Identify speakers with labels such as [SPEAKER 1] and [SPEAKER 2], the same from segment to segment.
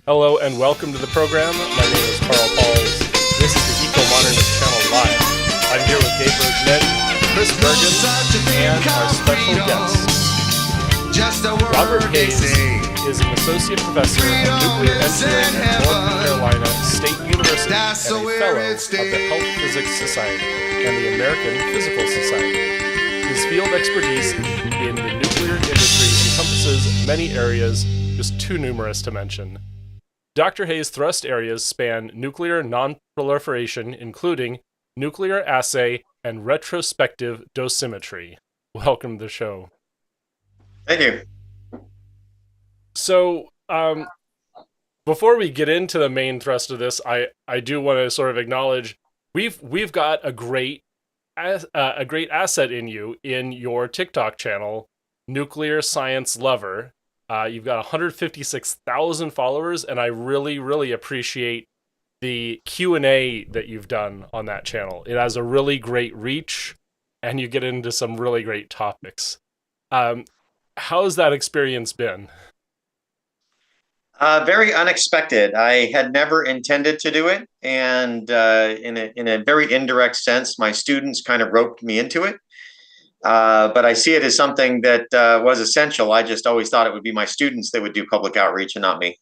[SPEAKER 1] Hello and welcome to the program. My name is Carl Pauls. This is the Eco-Modernist Channel Live. I'm here with Gabe Bergman, Chris Bergen, and our special guest. Robert Hayes is an associate professor of nuclear engineering at North Carolina State University and a fellow of the Health Physics Society and the American Physical Society. His field expertise in the nuclear industry encompasses many areas, just too numerous to mention. Dr. Hayes' thrust areas span nuclear non-proliferation, including nuclear assay and retrospective dosimetry. Welcome to the show.
[SPEAKER 2] Thank you.
[SPEAKER 1] So, before we get into the main thrust of this, I do want to sort of acknowledge we've got a great asset in you in your TikTok channel, Nuclear Science Lover. You've got 156,000 followers, and I really, really appreciate the Q&A that you've done on that channel. It has a really great reach, and you get into some really great topics. How's that experience been?
[SPEAKER 2] Very unexpected. I had never intended to do it, and in a very indirect sense, my students kind of roped me into it. But I see it as something that was essential. I just always thought it would be my students that would do public outreach and not me.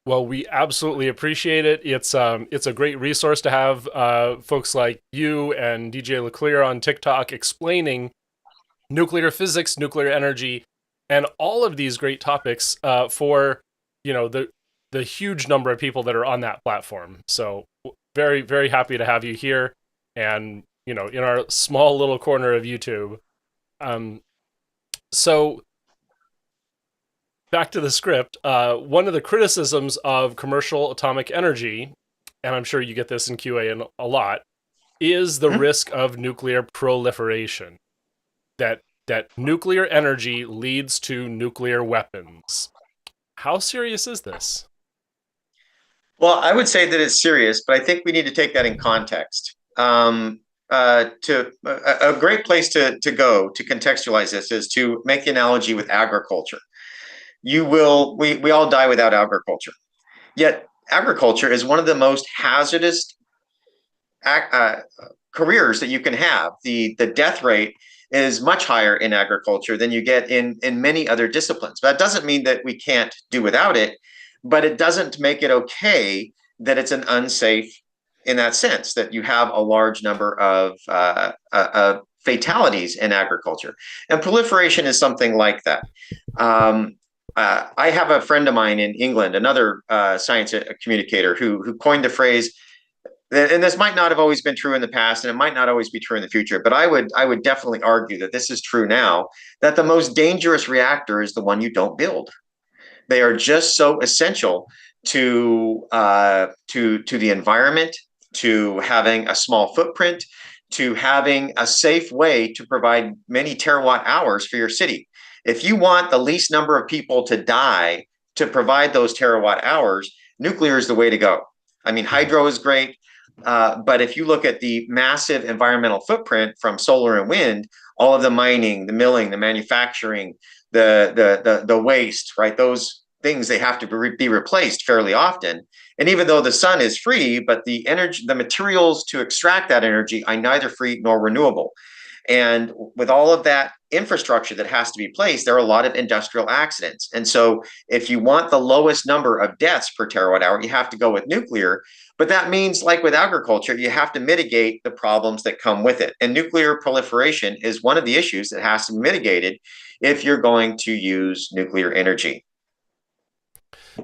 [SPEAKER 1] Well, we absolutely appreciate it. It's a great resource to have folks like you and DJ Leclerc on TikTok explaining nuclear physics, nuclear energy, and all of these great topics for the huge number of people that are on that platform. So very, very happy to have you here, and in our small little corner of YouTube. So back to the script. One of the criticisms of commercial atomic energy, and I'm sure you get this in QA a lot, is the risk of nuclear proliferation. That nuclear energy leads to nuclear weapons. How serious is this?
[SPEAKER 2] Well, I would say that it's serious, but I think we need to take that in context. A great place to go to contextualize this is to make the analogy with agriculture. We all die without agriculture. Yet agriculture is one of the most hazardous careers that you can have. The death rate is much higher in agriculture than you get in many other disciplines. That doesn't mean that we can't do without it, but it doesn't make it okay that it's an unsafe in that sense, that you have a large number of fatalities in agriculture. And proliferation is something like that. I have a friend of mine in England, another science communicator, who coined the phrase, and this might not have always been true in the past, and it might not always be true in the future, but I would definitely argue that this is true now, that the most dangerous reactor is the one you don't build. They are just so essential to the environment, to having a small footprint, to having a safe way to provide many terawatt hours for your city. If you want the least number of people to die to provide those terawatt hours, nuclear is the way to go. I mean, hydro is great, but if you look at the massive environmental footprint from solar and wind, all of the mining, the milling, the manufacturing, the waste, right? Those things, they have to be replaced fairly often. And even though the sun is free, but the energy, the materials to extract that energy are neither free nor renewable. And with all of that infrastructure that has to be placed, there are a lot of industrial accidents. And so if you want the lowest number of deaths per terawatt hour, you have to go with nuclear. But that means, like with agriculture, you have to mitigate the problems that come with it. And nuclear proliferation is one of the issues that has to be mitigated if you're going to use nuclear energy.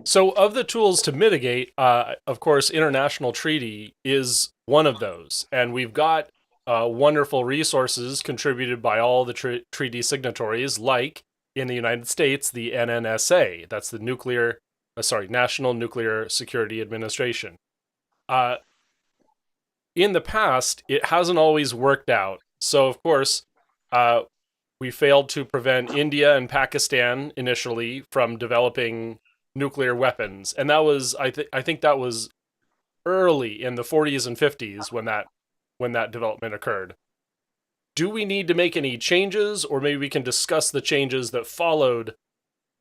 [SPEAKER 1] So of the tools to mitigate, of course, international treaty is one of those. And we've got wonderful resources contributed by all the treaty signatories, like in the United States, the NNSA. That's the National Nuclear Security Administration. In the past, it hasn't always worked out. So, of course, we failed to prevent India and Pakistan initially from developing nuclear weapons, and that was I think that was early in the 40s and 50s when that development occurred. Do we need to make any changes, or maybe we can discuss the changes that followed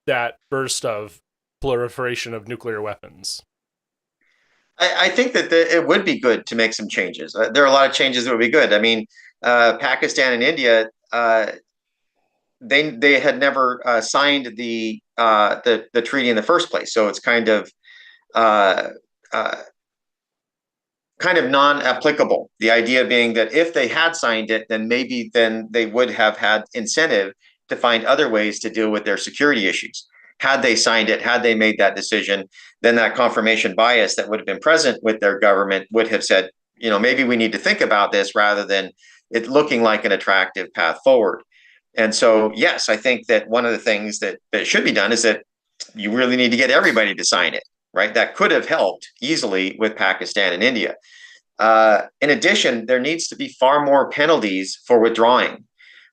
[SPEAKER 1] that burst of proliferation of nuclear weapons?
[SPEAKER 2] I think that it would be good to make some changes. There are a lot of changes that would be good. I mean, Pakistan and India, they had never signed the treaty in the first place, so it's uh, uh, kind of non-applicable. The idea being that if they had signed it, then they would have had incentive to find other ways to deal with their security issues. Had they signed it, had they made that decision, then that confirmation bias that would have been present with their government would have said, maybe we need to think about this rather than it looking like an attractive path forward. And so, yes, I think that one of the things that should be done is that you really need to get everybody to sign it, right? That could have helped easily with Pakistan and India. In addition, there needs to be far more penalties for withdrawing.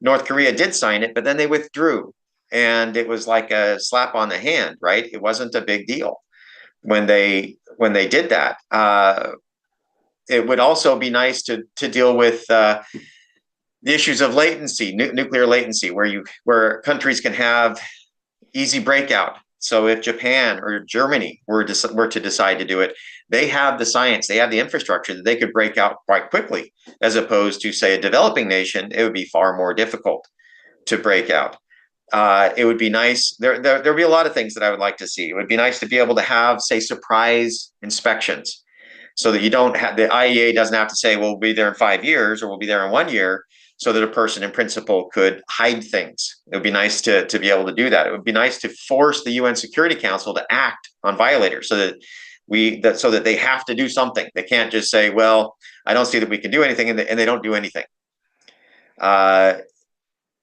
[SPEAKER 2] North Korea did sign it, but then they withdrew. And it was like a slap on the hand, right? It wasn't a big deal when they did that. It would also be nice to deal with the issues of latency, nuclear latency, where countries can have easy breakout. So if Japan or Germany were to decide to do it, they have the science, they have the infrastructure that they could break out quite quickly, as opposed to, say, a developing nation. It would be far more difficult to break out. It would be nice. There'd be a lot of things that I would like to see. It would be nice to be able to have, say, surprise inspections, so that you don't have the IEA doesn't have to say, well, we'll be there in 5 years or we'll be there in 1 year, so that a person in principle could hide things. It would be nice to be able to do that. It would be nice to force the UN Security Council to act on violators, so that they have to do something. They can't just say, well, I don't see that we can do anything, and they don't do anything.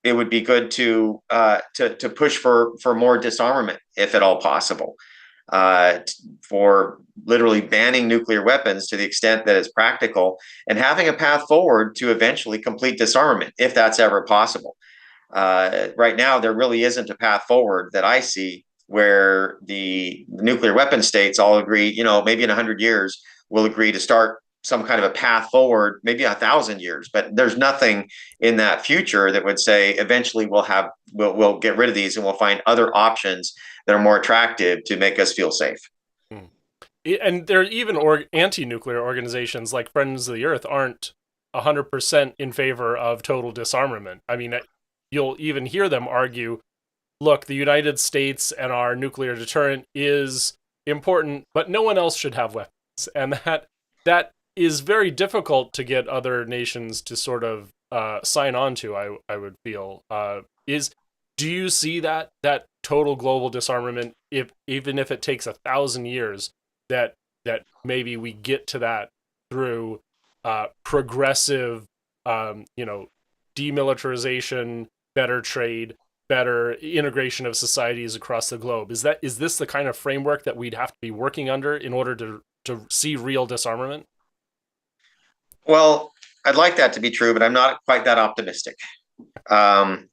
[SPEAKER 2] It would be good to push for more disarmament, if at all possible, for literally banning nuclear weapons to the extent that it's practical, and having a path forward to eventually complete disarmament, if that's ever possible. Right now, there really isn't a path forward that I see where the nuclear weapon states all agree, maybe in 100 years, we'll agree to start some kind of a path forward, maybe 1,000 years, but there's nothing in that future that would say eventually we'll get rid of these and we'll find other options that are more attractive to make us feel safe.
[SPEAKER 1] Hmm. And there are even anti-nuclear organizations like Friends of the Earth aren't 100% in favor of total disarmament. I mean, you'll even hear them argue, look, the United States and our nuclear deterrent is important, but no one else should have weapons. And that is very difficult to get other nations to sort of sign on to, I would feel. Do you see that total global disarmament, even if it takes 1,000 years, that maybe we get to that through progressive, demilitarization, better trade, better integration of societies across the globe? Is this the kind of framework that we'd have to be working under in order to see real disarmament?
[SPEAKER 2] Well, I'd like that to be true, but I'm not quite that optimistic. Um,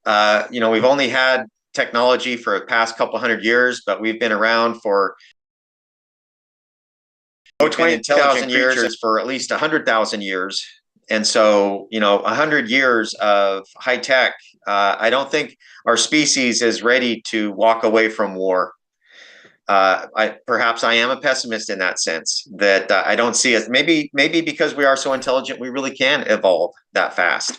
[SPEAKER 2] we've only had technology for the past couple hundred years, but we've been around for 20,000 years, for at least 100,000 years. And so, 100 years of high tech, I don't think our species is ready to walk away from war. Perhaps I am a pessimist in that sense, that I don't see it. Maybe because we are so intelligent, we really can evolve that fast.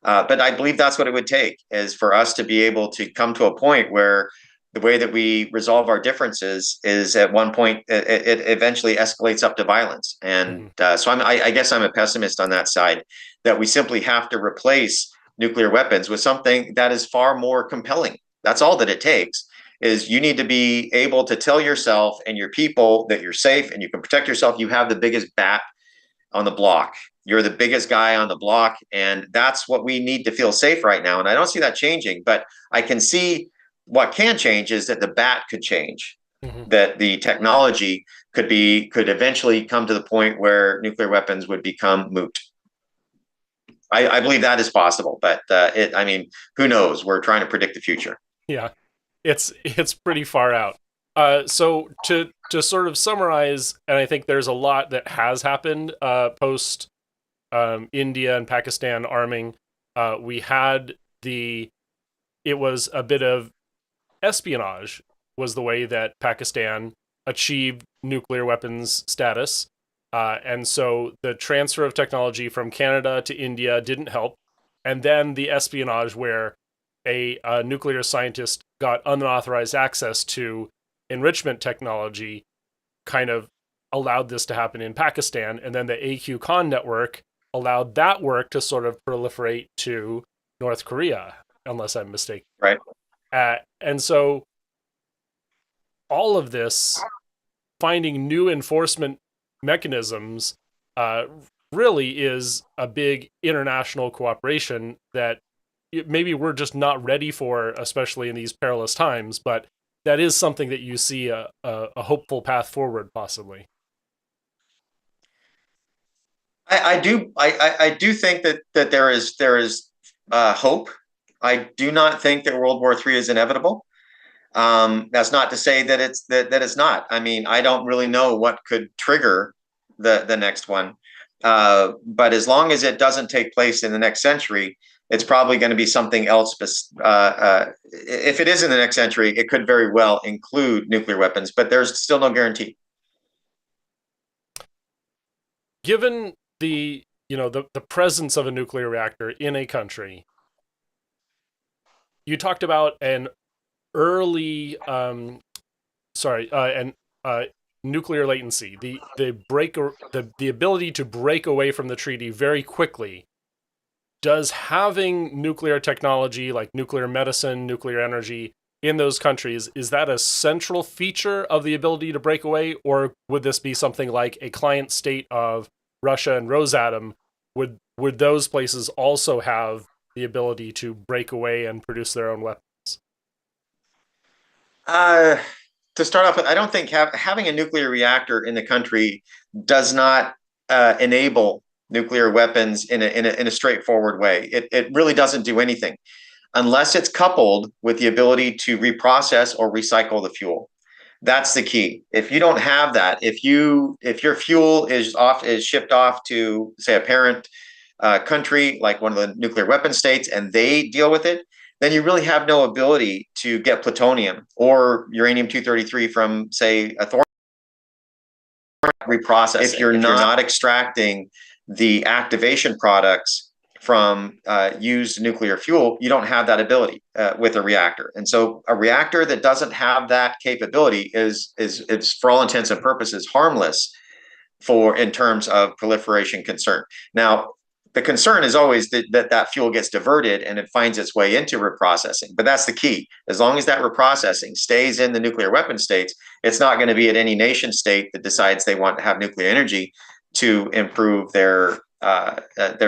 [SPEAKER 2] But I believe that's what it would take, is for us to be able to come to a point where the way that we resolve our differences is, at one point, it eventually escalates up to violence. And so I guess I'm a pessimist on that side, that we simply have to replace nuclear weapons with something that is far more compelling. That's all that it takes. Is you need to be able to tell yourself and your people that you're safe and you can protect yourself. You have the biggest bat on the block. You're the biggest guy on the block. And that's what we need to feel safe right now. And I don't see that changing, but I can see what can change is that the bat could change, that the technology could eventually come to the point where nuclear weapons would become moot. I believe that is possible, but who knows? We're trying to predict the future.
[SPEAKER 1] Yeah, it's pretty far out. So to sort of summarize, and I think there's a lot that has happened post India and Pakistan arming. It was a bit of espionage was the way that Pakistan achieved nuclear weapons status. And so the transfer of technology from Canada to India didn't help. And then the espionage, where a nuclear scientist got unauthorized access to enrichment technology, kind of allowed this to happen in Pakistan. And then the AQ-Khan network allowed that work to sort of proliferate to North Korea, unless I'm mistaken.
[SPEAKER 2] Right.
[SPEAKER 1] And so all of this, finding new enforcement mechanisms, really is a big international cooperation that maybe we're just not ready for, especially in these perilous times. But that is something that you see a hopeful path forward, possibly.
[SPEAKER 2] I do think that there is hope. I do not think that World War III is inevitable. That's not to say that it's not. I mean, I don't really know what could trigger the next one. But as long as it doesn't take place in the next century, it's probably going to be something else. If it is in the next century, it could very well include nuclear weapons, but there's still no guarantee.
[SPEAKER 1] Given the presence of a nuclear reactor in a country, you talked about an early and nuclear latency, the ability to break away from the treaty very quickly. Does having nuclear technology like nuclear medicine, nuclear energy in those countries, is that a central feature of the ability to break away, or would this be something like a client state of Russia and Rosatom? Would those places also have the ability to break away and produce their own weapons?
[SPEAKER 2] Uh, to start off with, I don't think having a nuclear reactor in the country does not enable nuclear weapons in a straightforward way. It really doesn't do anything unless it's coupled with the ability to reprocess or recycle the fuel. That's the key. If you don't have that, if your fuel is shipped off to, say, a parent country like one of the nuclear weapon states, and they deal with it, then you really have no ability to get plutonium or uranium 233 from, say, a thorium reprocess. If you're not extracting the activation products from used nuclear fuel, you don't have that ability with a reactor. And so a reactor that doesn't have that capability is for all intents and purposes harmless in terms of proliferation concern. Now, the concern is always that fuel gets diverted and it finds its way into reprocessing. But that's the key. As long as that reprocessing stays in the nuclear weapon states, it's not going to be at any nation state that decides they want to have nuclear energy to improve their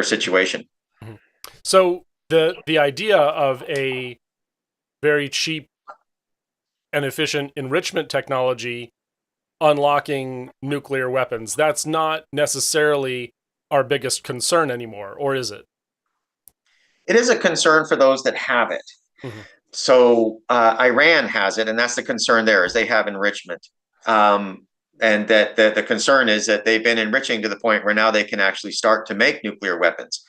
[SPEAKER 2] situation.
[SPEAKER 1] So the idea of a very cheap and efficient enrichment technology unlocking nuclear weapons, that's not necessarily our biggest concern anymore, or is it?
[SPEAKER 2] It is a concern for those that have it. Mm-hmm. So Iran has it, and that's the concern there, is they have enrichment. And that the concern is that they've been enriching to the point where now they can actually start to make nuclear weapons.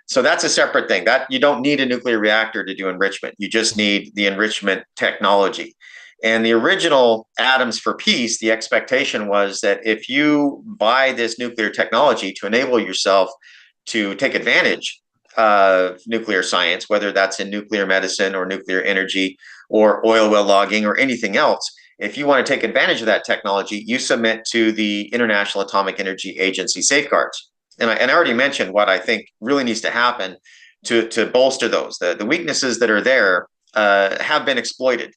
[SPEAKER 2] So that's a separate thing. That you don't need a nuclear reactor to do enrichment. You just need the enrichment technology. And the original Atoms for Peace, the expectation was that if you buy this nuclear technology to enable yourself to take advantage of nuclear science, whether that's in nuclear medicine or nuclear energy or oil well logging or anything else, if you want to take advantage of that technology, you submit to the International Atomic Energy Agency safeguards. And I already mentioned what I think really needs to happen to bolster those. The weaknesses that are there have been exploited.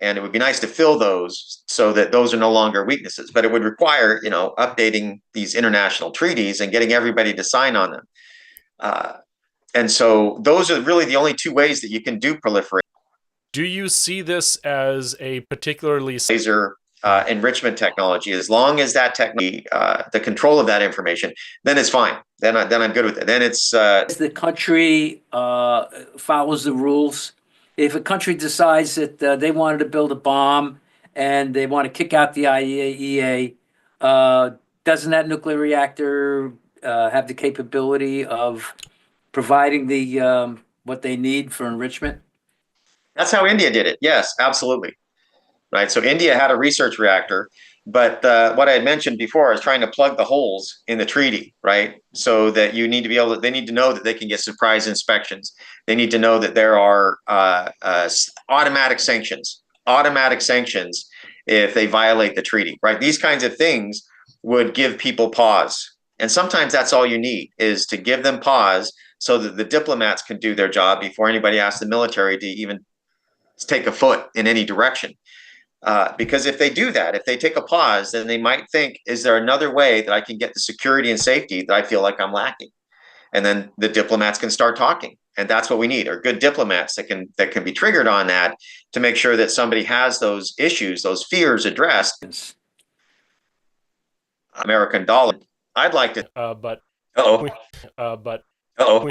[SPEAKER 2] And it would be nice to fill those so that those are no longer weaknesses. But it would require, updating these international treaties and getting everybody to sign on them. And so those are really the only two ways that you can do proliferation.
[SPEAKER 1] Do you see this as a particularly
[SPEAKER 2] laser enrichment technology? As long as that technology, the control of that information, then it's fine. Then I'm good with it. Then it's
[SPEAKER 3] the country follows the rules. If a country decides that they wanted to build a bomb and they want to kick out the IAEA, doesn't that nuclear reactor have the capability of providing what they need for enrichment?
[SPEAKER 2] That's how India did it. Yes, absolutely. right? So India had a research reactor, but what I had mentioned before is trying to plug the holes in the treaty, right? So that you need to be able to, they need to know that they can get surprise inspections. They need to know that there are automatic sanctions if they violate the treaty, right? These kinds of things would give people pause. And sometimes that's all you need, is to give them pause so that the diplomats can do their job before anybody asks the military to even take a foot in any direction. Because if they do that, if they take a pause, then they might think, is there another way that I can get the security and safety that I feel like I'm lacking? And then the diplomats can start talking. And that's what we need, are good diplomats that can be triggered on that, to make sure that somebody has those issues, those fears addressed. American dollar. I'd like to.
[SPEAKER 1] But
[SPEAKER 2] Uh-oh.
[SPEAKER 1] but
[SPEAKER 2] Uh-oh.